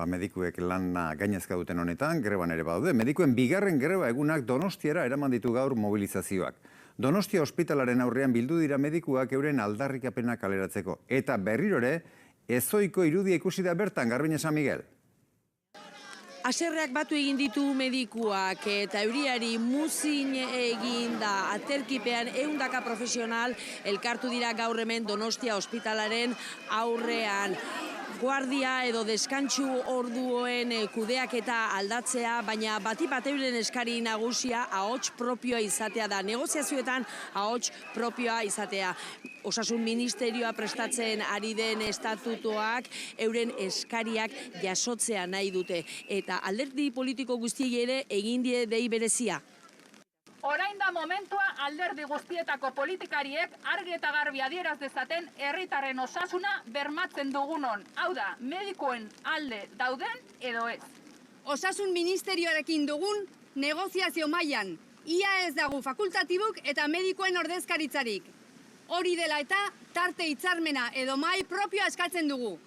medikuek lana gainezka duten honetan, greban ere badaude. Medikuen bigarren greba egunak Donostiara eraman ditu gaur mobilizazioak. Donostia ospitalaren aurrean bildu dira medikuak euren aldarrikapena kaleratzeko. Eta berriro ere, ezoiko irudia ikusi da bertan, Garbine San Miguel. Haserreak batu egin ditu medikuak eta euriari muzin egin da aterkipean 100 profesional elkartu dira gaur hemen Donostia ospitalaren aurrean. Guardia edo deskantsu orduen kudeaketa aldatzea, baina bat euren eskari nagusia ahots propioa izatea da. Negoziazioetan ahots propioa izatea. Osasun Ministerioa prestatzen ari den estatutuak euren eskariak jasotzea nahi dute. Eta alderdi politiko guztiei ere egin die dei berezia. Orain da momentua alderdi guztietako politikariek argi eta garbi adieraz dezaten herritarren osasuna bermatzen dugunon. Hau da, medikoen alde dauden edo ez. Osasun Ministerioarekin dugun negoziazio mailan ia ez dago fakultatibuk eta medikoen ordezkaritzarik. Hori dela eta tarte hitzarmena edo mahai propioa eskatzen dugu.